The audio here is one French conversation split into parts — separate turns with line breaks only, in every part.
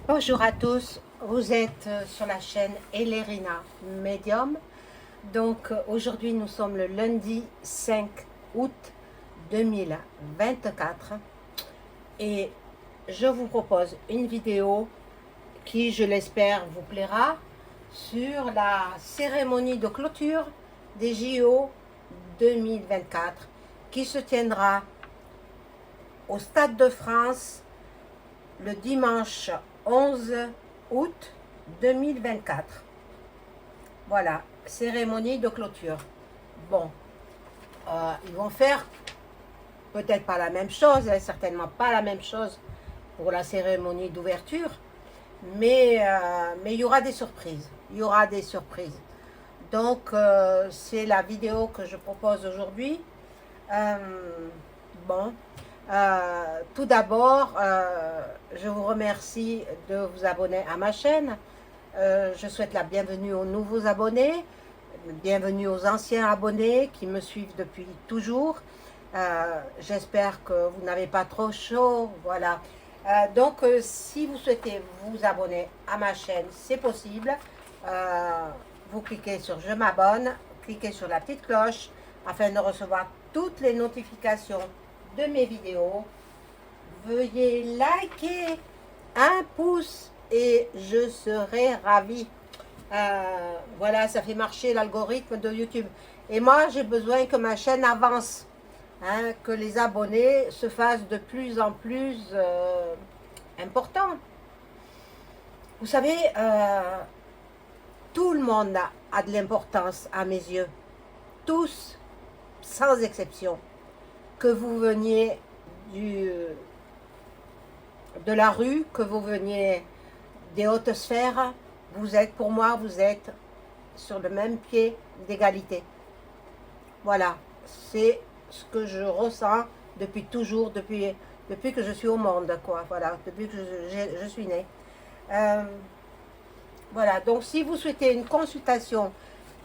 Bonjour à tous, vous êtes sur la chaîne Elerina Medium. Donc aujourd'hui nous sommes le lundi 5 août 2024 et je vous propose une vidéo qui, je l'espère, vous plaira sur la cérémonie de clôture des JO 2024 qui se tiendra au Stade de France le dimanche 11 août 2024. Voilà, cérémonie de clôture. Bon, ils vont faire peut-être pas la même chose, hein, certainement pas la même chose pour la cérémonie d'ouverture, mais il y aura des surprises. Il y aura des surprises. Donc, c'est la vidéo que je propose aujourd'hui. Bon, tout d'abord, je vous remercie de vous abonner à ma chaîne. Je souhaite la bienvenue aux nouveaux abonnés, bienvenue aux anciens abonnés qui me suivent depuis toujours. J'espère que vous n'avez pas trop chaud. Voilà. Donc, si vous souhaitez vous abonner à ma chaîne, c'est possible. Vous cliquez sur je m'abonne, cliquez sur la petite cloche afin de recevoir toutes les notifications de mes vidéos. Veuillez liker un pouce et je serai ravie. Voilà, ça fait marcher l'algorithme de YouTube. Et moi, j'ai besoin que ma chaîne avance, hein, que les abonnés se fassent de plus en plus importants. Vous savez, tout le monde a de l'importance à mes yeux. Tous, sans exception. Que vous veniez de la rue, que vous veniez des hautes sphères, vous êtes, pour moi, vous êtes sur le même pied d'égalité. Voilà, c'est ce que je ressens depuis toujours, depuis que je suis au monde, quoi. Voilà, depuis que je suis née. Voilà, donc si vous souhaitez une consultation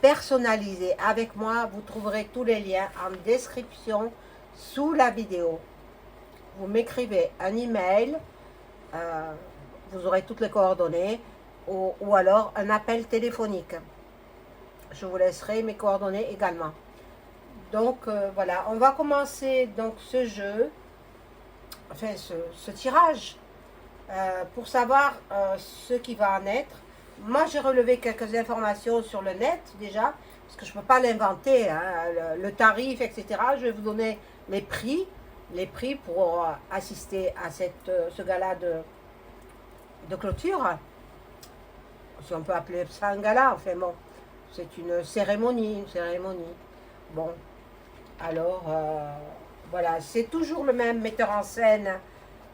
personnalisée avec moi, vous trouverez tous les liens en description sous la vidéo. Vous m'écrivez un email, vous aurez toutes les coordonnées, ou alors un appel téléphonique. Je vous laisserai mes coordonnées également. Donc voilà, on va commencer donc ce jeu, enfin ce tirage, pour savoir ce qui va en être. Moi j'ai relevé quelques informations sur le net déjà, parce que je ne peux pas l'inventer, hein, le tarif, etc. Je vais vous donner les prix pour assister à ce gala de clôture. Si on peut appeler ça un gala, enfin bon, c'est une cérémonie, Bon, alors, voilà, c'est toujours le même metteur en scène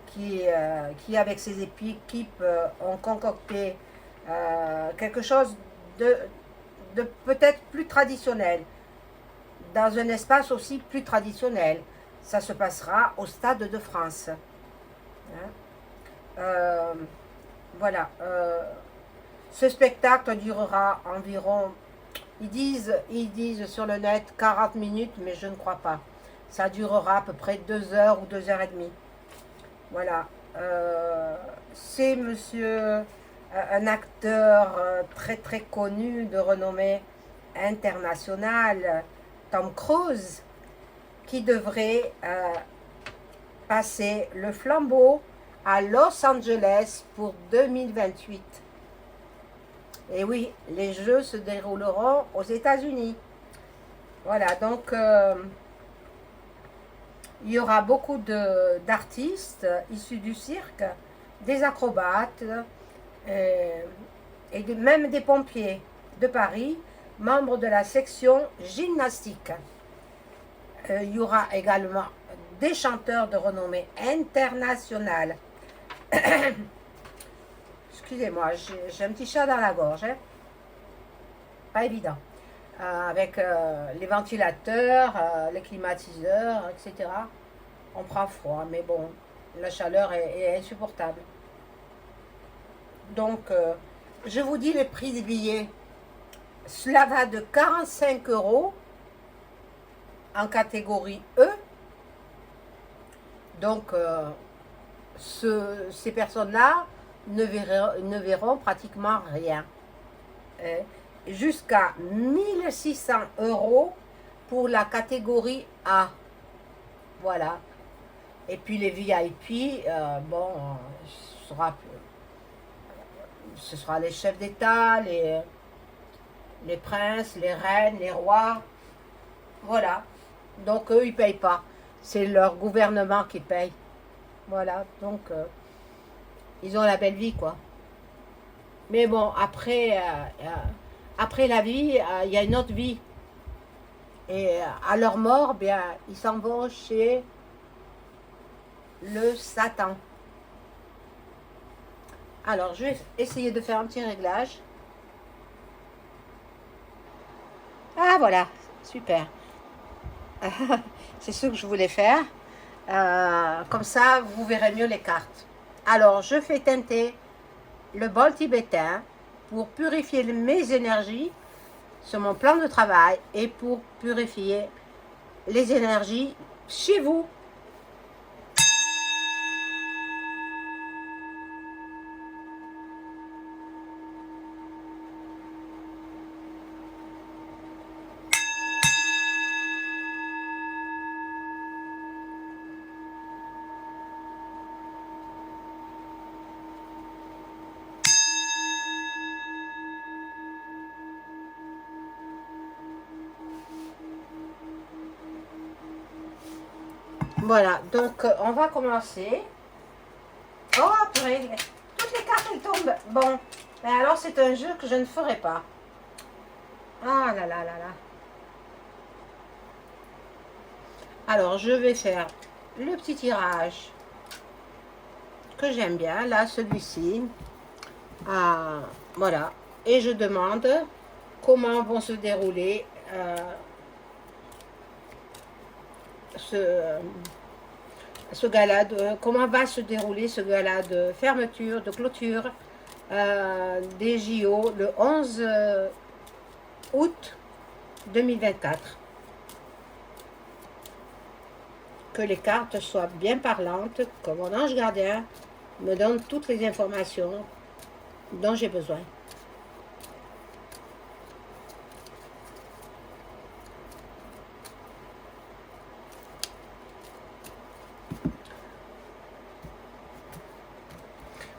qui avec ses équipes, ont concocté quelque chose de peut-être plus traditionnel, dans un espace aussi plus traditionnel. Ça se passera au Stade de France. Hein? Voilà. Ce spectacle durera environ, ils disent sur le net 40 minutes, mais je ne crois pas. Ça durera à peu près 2 heures ou 2 heures et demie. Voilà. C'est monsieur, un acteur très très connu, de renommée internationale, Tom Cruise, qui devrait passer le flambeau à Los Angeles pour 2028. Et oui, les Jeux se dérouleront aux États-Unis. Voilà, donc il y aura beaucoup d'artistes issus du cirque, des acrobates et même des pompiers de Paris, membres de la section gymnastique. Il y aura également des chanteurs de renommée internationale. Excusez-moi, j'ai un petit chat dans la gorge, hein. Pas évident. Avec les ventilateurs, les climatiseurs, etc. On prend froid, mais bon, la chaleur est insupportable. Donc, je vous dis les prix des billets. Cela va de 45 € en catégorie E. Donc, ces personnes-là ne verront pratiquement rien. Jusqu'à 1600 € pour la catégorie A. Voilà. Et puis les VIP, bon, ce sera les chefs d'État, les princes, les reines, les rois. Voilà. Donc eux, ils ne payent pas. C'est leur gouvernement qui paye. Voilà. Donc, ils ont la belle vie, quoi. Mais bon, après la vie, il y a une autre vie. Et à leur mort, bien, ils s'en vont chez le Satan. Alors, je vais essayer de faire un petit réglage. Ah, voilà, super. C'est ce que je voulais faire. Comme ça, vous verrez mieux les cartes. Alors, je fais teinter le bol tibétain pour purifier mes énergies sur mon plan de travail et pour purifier les énergies chez vous. Voilà, donc on va commencer. Oh, purée, toutes les cartes elles tombent. Bon, ben alors c'est un jeu que je ne ferai pas. Ah là là là là. Alors, je vais faire le petit tirage que j'aime bien, là, celui-ci. Ah, voilà. Et je demande comment vont se dérouler ce gala, comment va se dérouler ce gala de fermeture, de clôture des JO le 11 août 2024. Que les cartes soient bien parlantes, que mon ange gardien me donne toutes les informations dont j'ai besoin.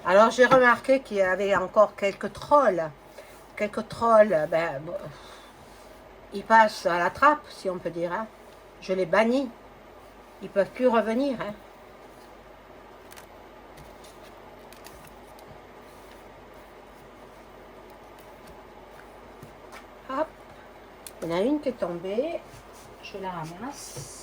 Alors j'ai remarqué qu'il y avait encore quelques trolls. Quelques trolls, ben, ils passent à la trappe, si on peut dire. Hein. Je les bannis. Ils ne peuvent plus revenir. Hein. Hop. Il y en a une qui est tombée. Je la ramasse.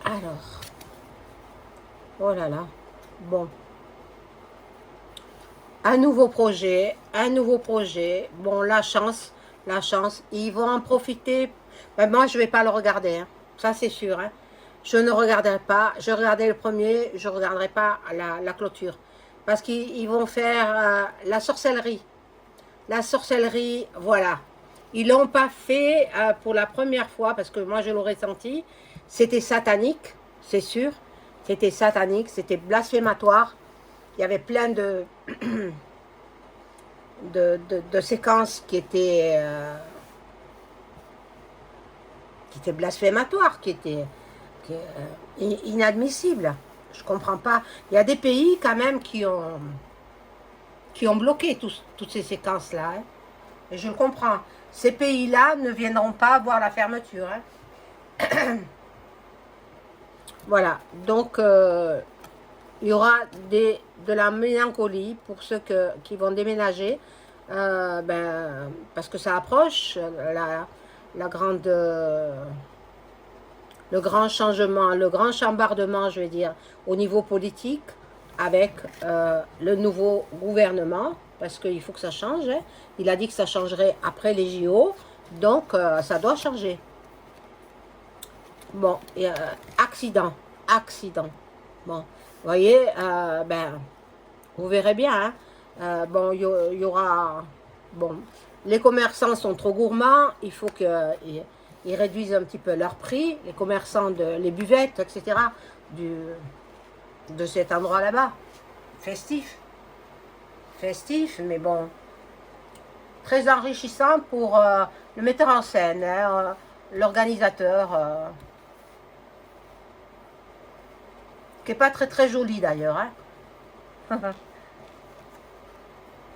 Alors, oh là là, bon, un nouveau projet, bon, la chance, ils vont en profiter, ben, moi je vais pas le regarder, hein. Ça c'est sûr, hein. Je ne regarderai pas, je regardais le premier, je ne regarderai pas la clôture, parce qu'ils vont faire la sorcellerie, voilà, ils l'ont pas fait pour la première fois, parce que moi je l'aurais senti, c'était satanique, c'est sûr. C'était satanique, c'était blasphématoire. Il y avait plein de séquences qui étaient blasphématoires, inadmissibles. Je comprends pas. Il y a des pays quand même qui ont bloqué toutes ces séquences-là. Hein. Et je le comprends. Ces pays-là ne viendront pas voir la fermeture. Hein. Voilà, donc il y aura de la mélancolie pour ceux qui vont déménager, ben, parce que ça approche, la grande le grand changement, le grand chambardement, je vais dire, au niveau politique, avec le nouveau gouvernement, parce qu'il faut que ça change. Hein. Il a dit que ça changerait après les JO, donc ça doit changer. Bon, accident, accident. Bon, vous voyez, ben, vous verrez bien. Hein. Bon, il y aura... Bon, les commerçants sont trop gourmands, il faut qu'ils réduisent un petit peu leur prix. Les commerçants, les buvettes, etc., de cet endroit là-bas. Festif. Festif, mais bon, très enrichissant pour le metteur en scène, hein, l'organisateur, qui n'est pas très très joli d'ailleurs. Hein.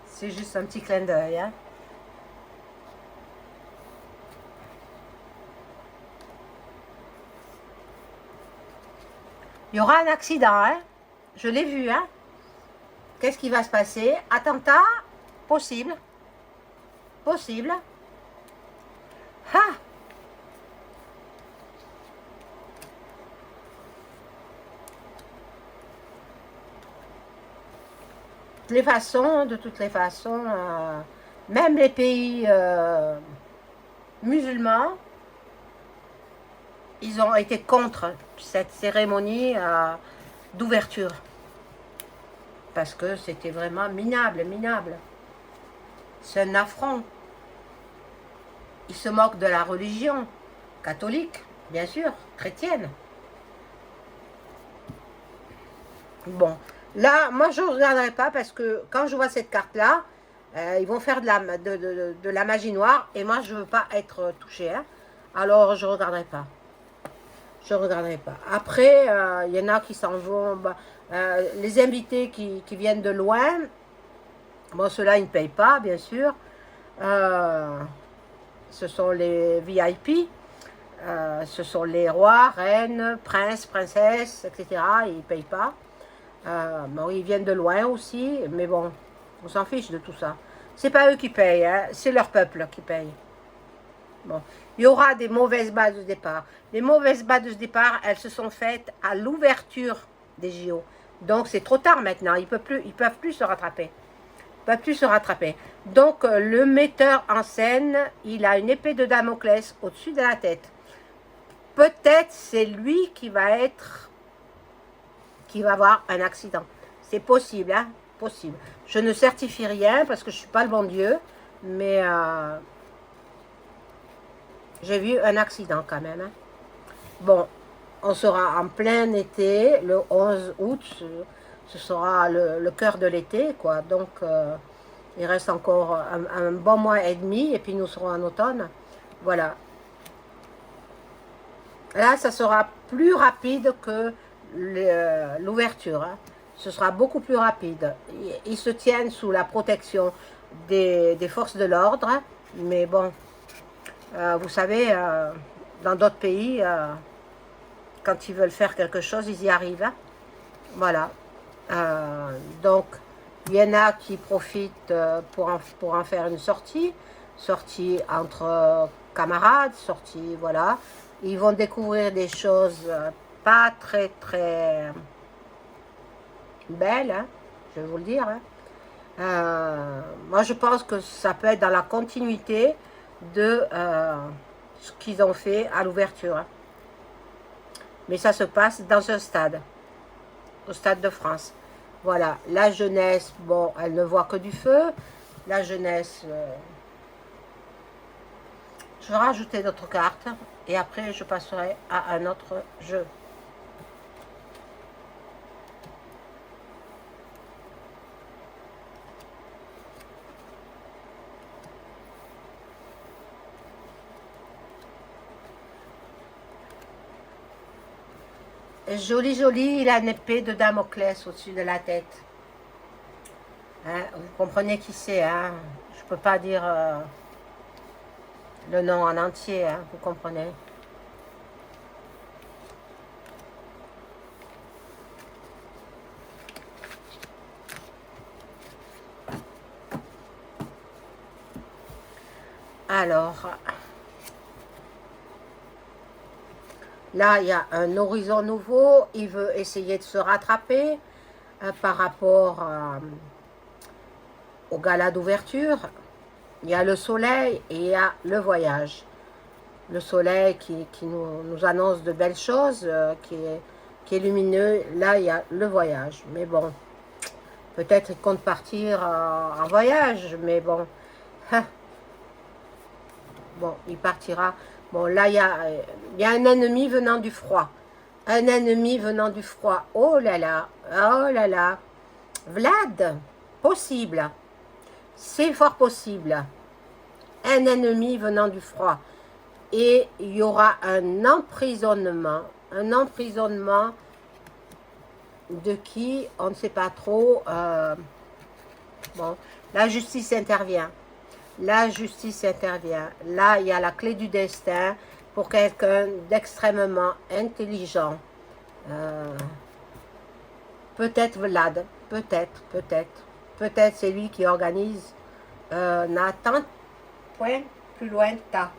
C'est juste un petit clin d'œil. Hein. Il y aura un accident, hein. Je l'ai vu. Hein. Qu'est-ce qui va se passer? Attentat? Possible. Possible. Ah! De toutes les façons, même les pays musulmans, ils ont été contre cette cérémonie d'ouverture. Parce que c'était vraiment minable, minable. C'est un affront. Ils se moquent de la religion catholique, bien sûr, chrétienne. Bon, là, moi je ne regarderai pas parce que quand je vois cette carte-là, ils vont faire de la magie noire et moi je ne veux pas être touchée. Hein. Alors je ne regarderai pas. Je ne regarderai pas. Après, il y en a qui s'en vont. Bah, les invités qui viennent de loin, bon, ceux-là, ils ne payent pas, bien sûr. Ce sont les VIP. Ce sont les rois, reines, princes, princesses, etc. Ils ne payent pas. Bon, ils viennent de loin aussi, mais bon, on s'en fiche de tout ça. C'est pas eux qui payent, hein, c'est leur peuple qui paye. Bon, il y aura des mauvaises bases de départ. Les mauvaises bases de départ, elles se sont faites à l'ouverture des JO. Donc c'est trop tard maintenant, ils peuvent plus se rattraper. Ils peuvent plus se rattraper. Donc le metteur en scène, il a une épée de Damoclès au-dessus de la tête. Peut-être c'est lui qui va avoir un accident. C'est possible, hein, possible. Je ne certifie rien parce que je ne suis pas le bon Dieu, mais j'ai vu un accident quand même. Hein. Bon, on sera en plein été, le 11 août, ce sera le cœur de l'été, quoi. Donc, il reste encore un bon mois et demi, et puis nous serons en automne. Voilà. Là, ça sera plus rapide que l'ouverture. Hein. Ce sera beaucoup plus rapide. Ils se tiennent sous la protection des forces de l'ordre, hein. Mais bon, vous savez, dans d'autres pays, quand ils veulent faire quelque chose, ils y arrivent. Hein. Voilà. Donc, il y en a qui profitent pour en faire une sortie entre camarades, sortie, voilà. Ils vont découvrir des choses pas très très belles, hein, je vais vous le dire. Hein. Moi, je pense que ça peut être dans la continuité de ce qu'ils ont fait à l'ouverture. Hein. Mais ça se passe dans un stade, au Stade de France. Voilà, la jeunesse, bon, elle ne voit que du feu. La jeunesse, je vais rajouter d'autres cartes et après je passerai à un autre jeu. Joli, joli, il a une épée de Damoclès au-dessus de la tête. Hein, vous comprenez qui c'est, hein? Je ne peux pas dire le nom en entier, hein, vous comprenez. Alors, Là, il y a un horizon nouveau. Il veut essayer de se rattraper par rapport au gala d'ouverture. Il y a le soleil et il y a le voyage. Le soleil qui nous annonce de belles choses, qui est lumineux. Là, il y a le voyage. Mais bon, peut-être il compte partir en voyage, mais bon, bon, il partira. Bon, là, il y a un ennemi venant du froid. Un ennemi venant du froid. Oh là là, oh là là. Vlad, possible. C'est fort possible. Un ennemi venant du froid. Et il y aura un emprisonnement de qui, on ne sait pas trop. Bon, la justice intervient. La justice intervient. Là, il y a la clé du destin pour quelqu'un d'extrêmement intelligent. Peut-être Vlad, peut-être c'est lui qui organise Nathan, point plus loin que ta.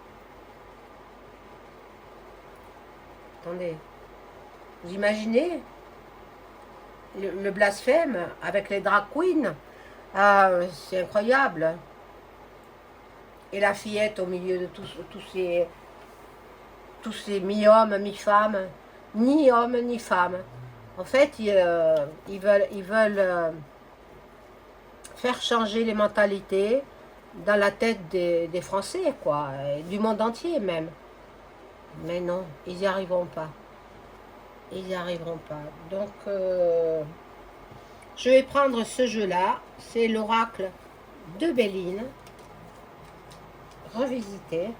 Attendez, vous imaginez le blasphème avec les drag queens, c'est incroyable. Et la fillette au milieu de tous ces mi-hommes, mi-femmes, ni hommes ni femmes. En fait, ils veulent faire changer les mentalités dans la tête des Français, quoi, et du monde entier même. Mais non, ils n'y arriveront pas. Ils n'y arriveront pas. Donc, je vais prendre ce jeu-là. C'est l'oracle de Béline. Revisité.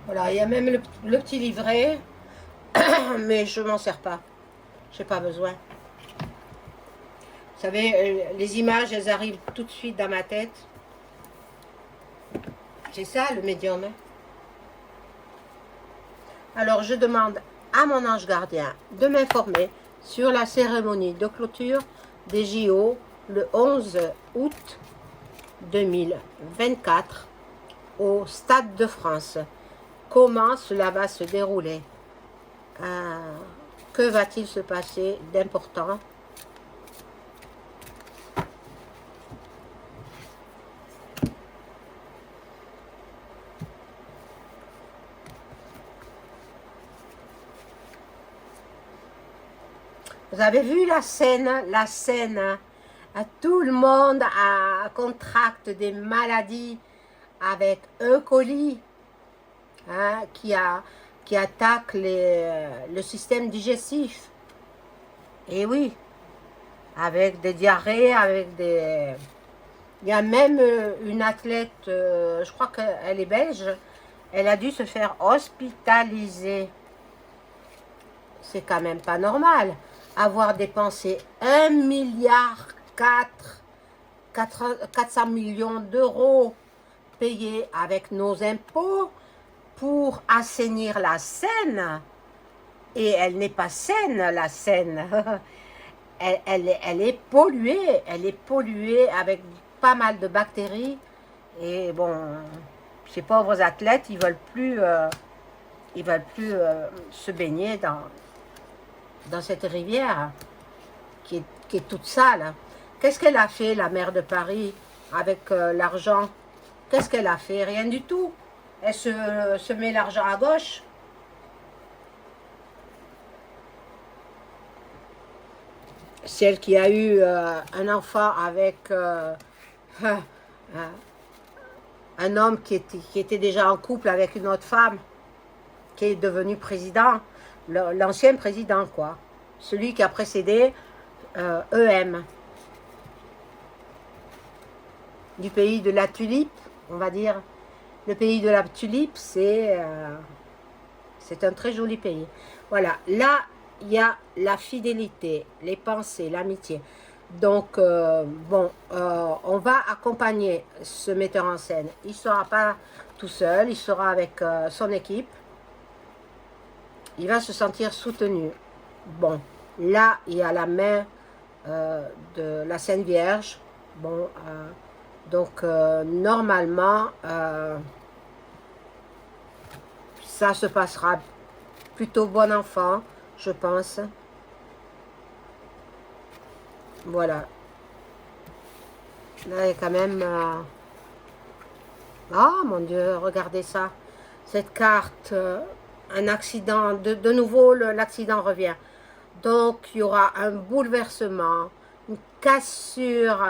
Voilà, il y a même le petit livret, mais je m'en sers pas. J'ai pas besoin. Vous savez, les images, elles arrivent tout de suite dans ma tête. C'est ça le médium. Hein. Alors, je demande à mon ange gardien de m'informer sur la cérémonie de clôture des JO le 11 août 2024 au Stade de France. Comment cela va se dérouler? Que va-t-il se passer d'important? Vous avez vu la scène, tout le monde contracte des maladies avec E. coli, hein, qui attaque le système digestif. Et oui, avec des diarrhées, avec des... Il y a même une athlète, je crois qu'elle est belge, elle a dû se faire hospitaliser. C'est quand même pas normal. Avoir dépensé 1,4 milliard 400 millions d'euros payés avec nos impôts pour assainir la Seine. Et elle n'est pas saine, la Seine. elle est polluée avec pas mal de bactéries. Et bon, ces pauvres athlètes, ils veulent plus se baigner dans cette rivière qui est toute sale. Qu'est-ce qu'elle a fait, la maire de Paris, avec l'argent? Qu'est-ce qu'elle a fait? Rien du tout. Elle se met l'argent à gauche. Celle qui a eu un enfant avec un homme qui était déjà en couple avec une autre femme, qui est devenu président, l'ancien président, quoi. Celui qui a précédé EM. Du pays de la tulipe, on va dire. Le pays de la tulipe, c'est un très joli pays. Voilà, là, il y a la fidélité, les pensées, l'amitié. Donc, bon, on va accompagner ce metteur en scène. Il ne sera pas tout seul, il sera avec son équipe. il va se sentir soutenu. Bon, là, il y a la main de la Sainte Vierge. Bon, donc, normalement, ça se passera plutôt bon enfant, je pense. Voilà. Là, il y a quand même... Oh mon Dieu, regardez ça. Cette carte, un accident, de nouveau l'accident revient. Donc il y aura un bouleversement, une cassure,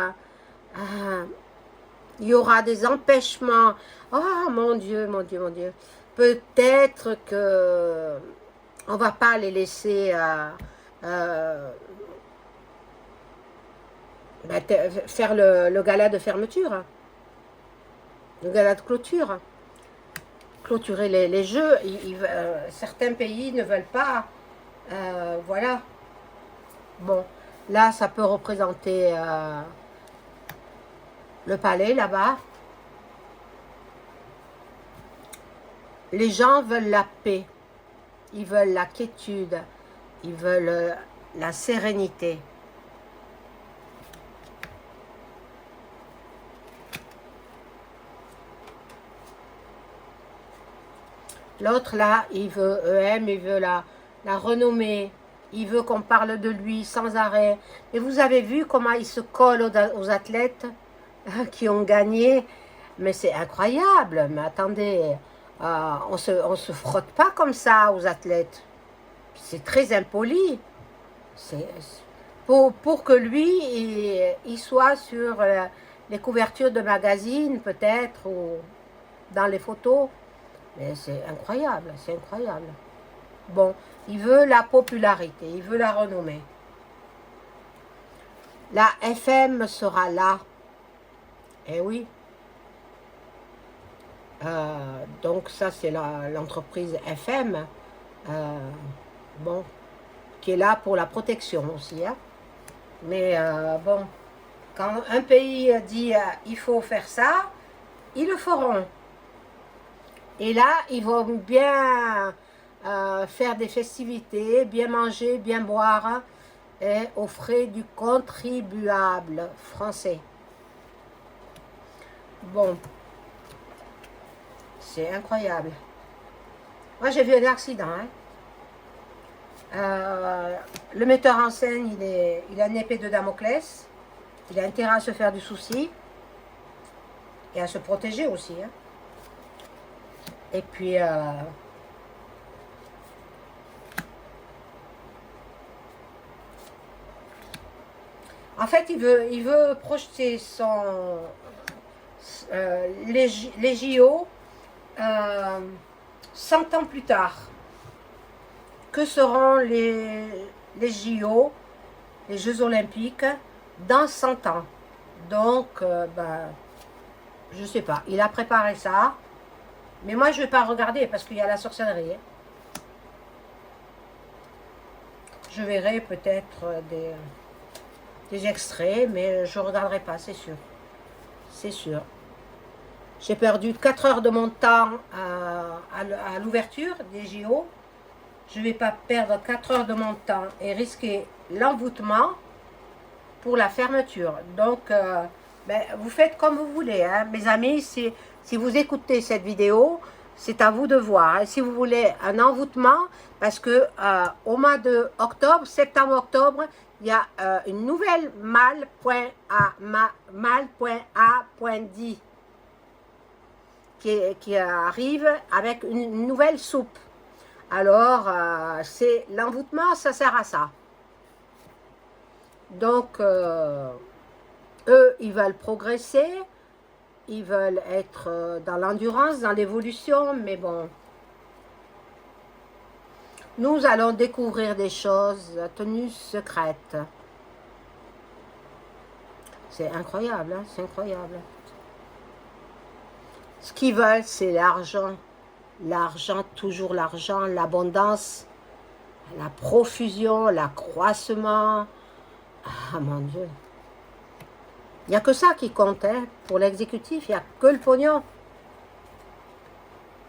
il y aura des empêchements. Oh mon Dieu, mon Dieu, mon Dieu. Peut-être que on va pas les laisser faire le gala de fermeture. Le gala de clôture. Clôturer les jeux. Certains pays ne veulent pas. Voilà. Bon, là, ça peut représenter le palais, là-bas. Les gens veulent la paix. Ils veulent la quiétude. Ils veulent la sérénité. L'autre, là, il veut EM, il veut la renommée. Il veut qu'on parle de lui sans arrêt. Et vous avez vu comment il se colle aux athlètes qui ont gagné. Mais c'est incroyable. Mais attendez, on se frotte pas comme ça aux athlètes. C'est très impoli. Pour que lui, il soit sur les couvertures de magazines, peut-être, ou dans les photos. Mais c'est incroyable, c'est incroyable. Bon, il veut la popularité, il veut la renommée. La FM sera là. Eh oui. Donc ça, c'est l'entreprise FM. Bon, qui est là pour la protection aussi. Hein. Mais bon, quand un pays dit il faut faire ça, ils le feront. Et là, ils vont bien faire des festivités, bien manger, bien boire, et aux frais du contribuable français. Bon, c'est incroyable. Moi, j'ai vu un accident. Hein. Le metteur en scène, il a une épée de Damoclès. Il a intérêt à se faire du souci et à se protéger aussi. Hein. Et puis, en fait, il veut projeter les JO 100 ans plus tard. Que seront les JO, les Jeux Olympiques, dans 100 ans. Donc, je sais pas, il a préparé ça. Mais moi, je ne vais pas regarder parce qu'il y a la sorcellerie. Hein. Je verrai peut-être des extraits, mais je ne regarderai pas, c'est sûr. C'est sûr. J'ai perdu 4 heures de mon temps à l'ouverture des JO. Je ne vais pas perdre 4 heures de mon temps et risquer l'envoûtement pour la fermeture. Donc, vous faites comme vous voulez. Hein. Mes amis, si vous écoutez cette vidéo, c'est à vous de voir. Hein. Si vous voulez un envoûtement, parce que au mois de octobre, septembre-octobre, il y a une nouvelle mal.a.dit qui arrive avec une nouvelle soupe. Alors, c'est l'envoûtement, ça sert à ça. Donc, eux, ils veulent progresser. Ils veulent être dans l'endurance, dans l'évolution, mais bon. Nous allons découvrir des choses tenues secrètes. C'est incroyable, hein? C'est incroyable. Ce qu'ils veulent, c'est l'argent. L'argent, toujours l'argent, l'abondance, la profusion, l'accroissement. Ah mon Dieu. Il n'y a que ça qui compte, hein. Pour l'exécutif, il n'y a que le pognon.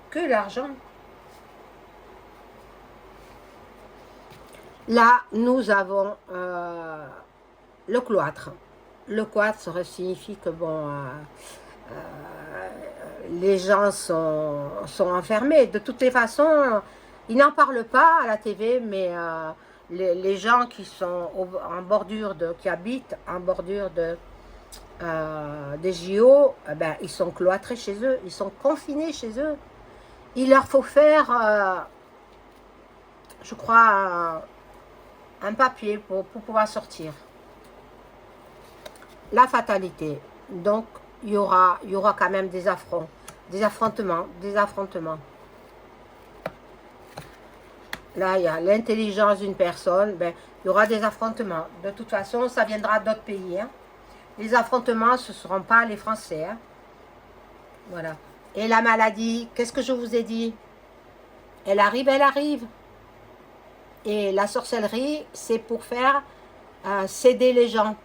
Que l'argent. Là, nous avons le cloître. Le cloître, ça signifie que bon, les gens sont enfermés. De toutes les façons, ils n'en parlent pas à la TV, mais les gens qui sont en bordure qui habitent en bordure des JO, ben, ils sont cloîtrés chez eux, ils sont confinés chez eux. Il leur faut faire, je crois, un papier pour pouvoir sortir. La fatalité. Donc, il y aura quand même des affronts, des affrontements. Là, il y a l'intelligence d'une personne, ben, il y aura des affrontements. De toute façon, ça viendra d'autres pays. Hein. Les affrontements, ce ne seront pas les Français. Hein. Voilà. Et la maladie, qu'est-ce que je vous ai dit? Elle arrive, elle arrive. Et la sorcellerie, c'est pour faire céder les gens.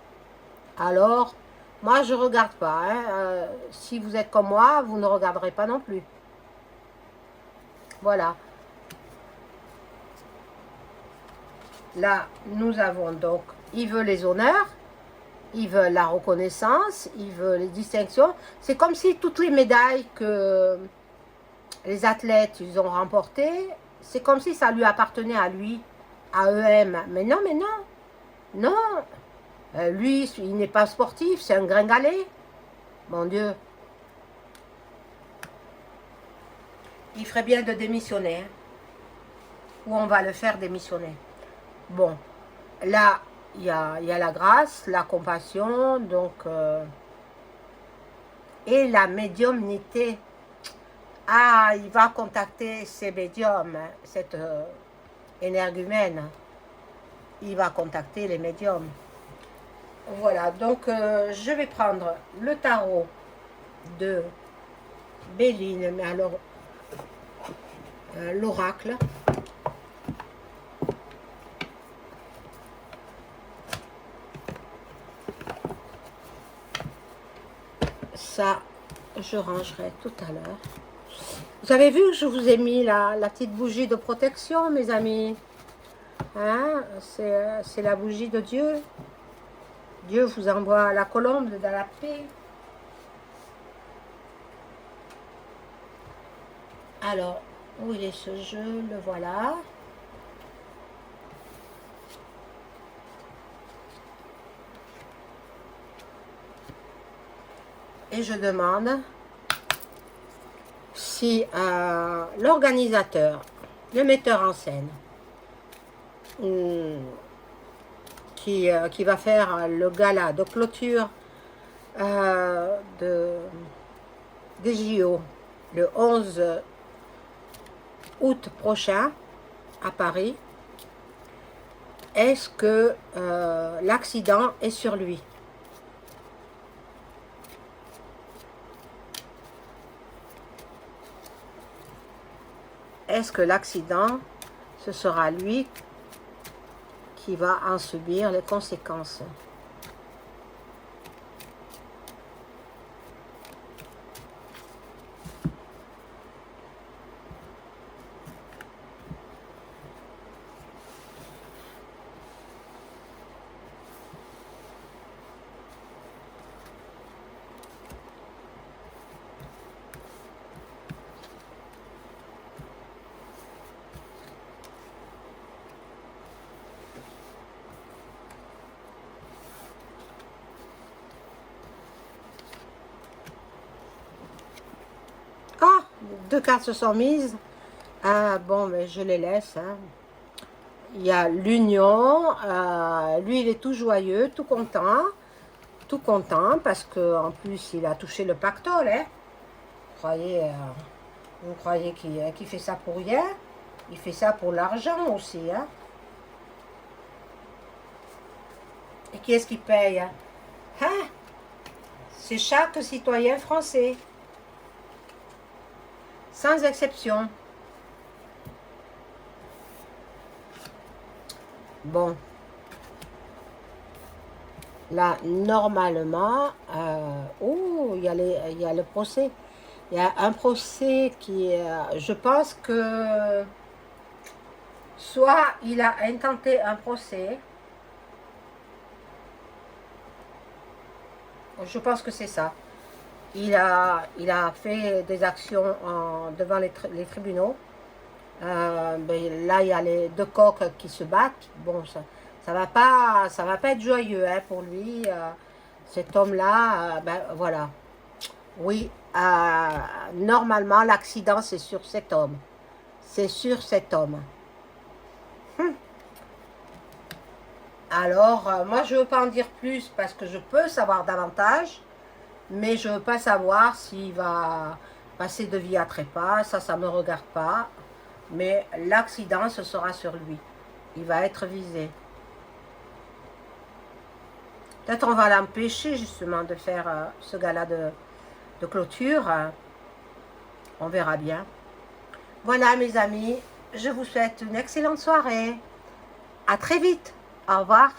Alors, moi, je ne regarde pas. Hein. Si vous êtes comme moi, vous ne regarderez pas non plus. Voilà. Là, nous avons donc, il veut les honneurs, il veut la reconnaissance, il veut les distinctions. C'est comme si toutes les médailles que les athlètes ils ont remportées, c'est comme si ça lui appartenait à lui, à eux-mêmes. Mais non, non. Lui, il n'est pas sportif, c'est un gringalet. Mon Dieu. Il ferait bien de démissionner. Hein. Ou on va le faire démissionner. Bon, là, il y a la grâce, la compassion, donc, et la médiumnité. Ah, il va contacter ces médiums, hein, cette énergumène. Il va contacter les médiums. Voilà, donc je vais prendre le tarot de Béline, mais alors l'oracle. Ça, je rangerai tout à l'heure. Vous avez vu que je vous ai mis la petite bougie de protection, mes amis. Hein? C'est la bougie de Dieu. Dieu vous envoie la colombe dans la paix. Alors, où il est ce jeu? Le voilà. Et je demande si l'organisateur, le metteur en scène, qui va faire le gala de clôture des JO le 11 août prochain à Paris, est-ce que l'accident est sur lui? Est-ce que l'accident, ce sera lui qui va en subir les conséquences? Ah, 2 cartes se sont mises. Ah, bon, mais je les laisse. Hein. Il y a l'union. Lui, il est tout joyeux, tout content. Tout content parce qu'en plus, il a touché le pactole. Hein. Vous croyez qu'il fait ça pour rien? Il fait ça pour l'argent aussi. Hein. Et qui est-ce qui paye? Hein? C'est chaque citoyen français. Sans exception. Bon. Là, normalement, il y a le procès. Il y a un procès qui, je pense que soit il a intenté un procès. Je pense que c'est ça. Il a fait des actions devant les tribunaux. Ben, là, il y a les deux coqs qui se battent. Bon, ça va pas être joyeux hein, pour lui. Cet homme-là, ben, voilà. Oui, normalement, l'accident, c'est sur cet homme. C'est sur cet homme. Alors, moi, je ne veux pas en dire plus parce que je peux savoir davantage, mais je ne veux pas savoir s'il va passer de vie à trépas. Ça ne me regarde pas. Mais l'accident, ce sera sur lui. Il va être visé. Peut-être on va l'empêcher justement de faire ce gala de clôture. On verra bien. Voilà mes amis, je vous souhaite une excellente soirée. À très vite. Au revoir.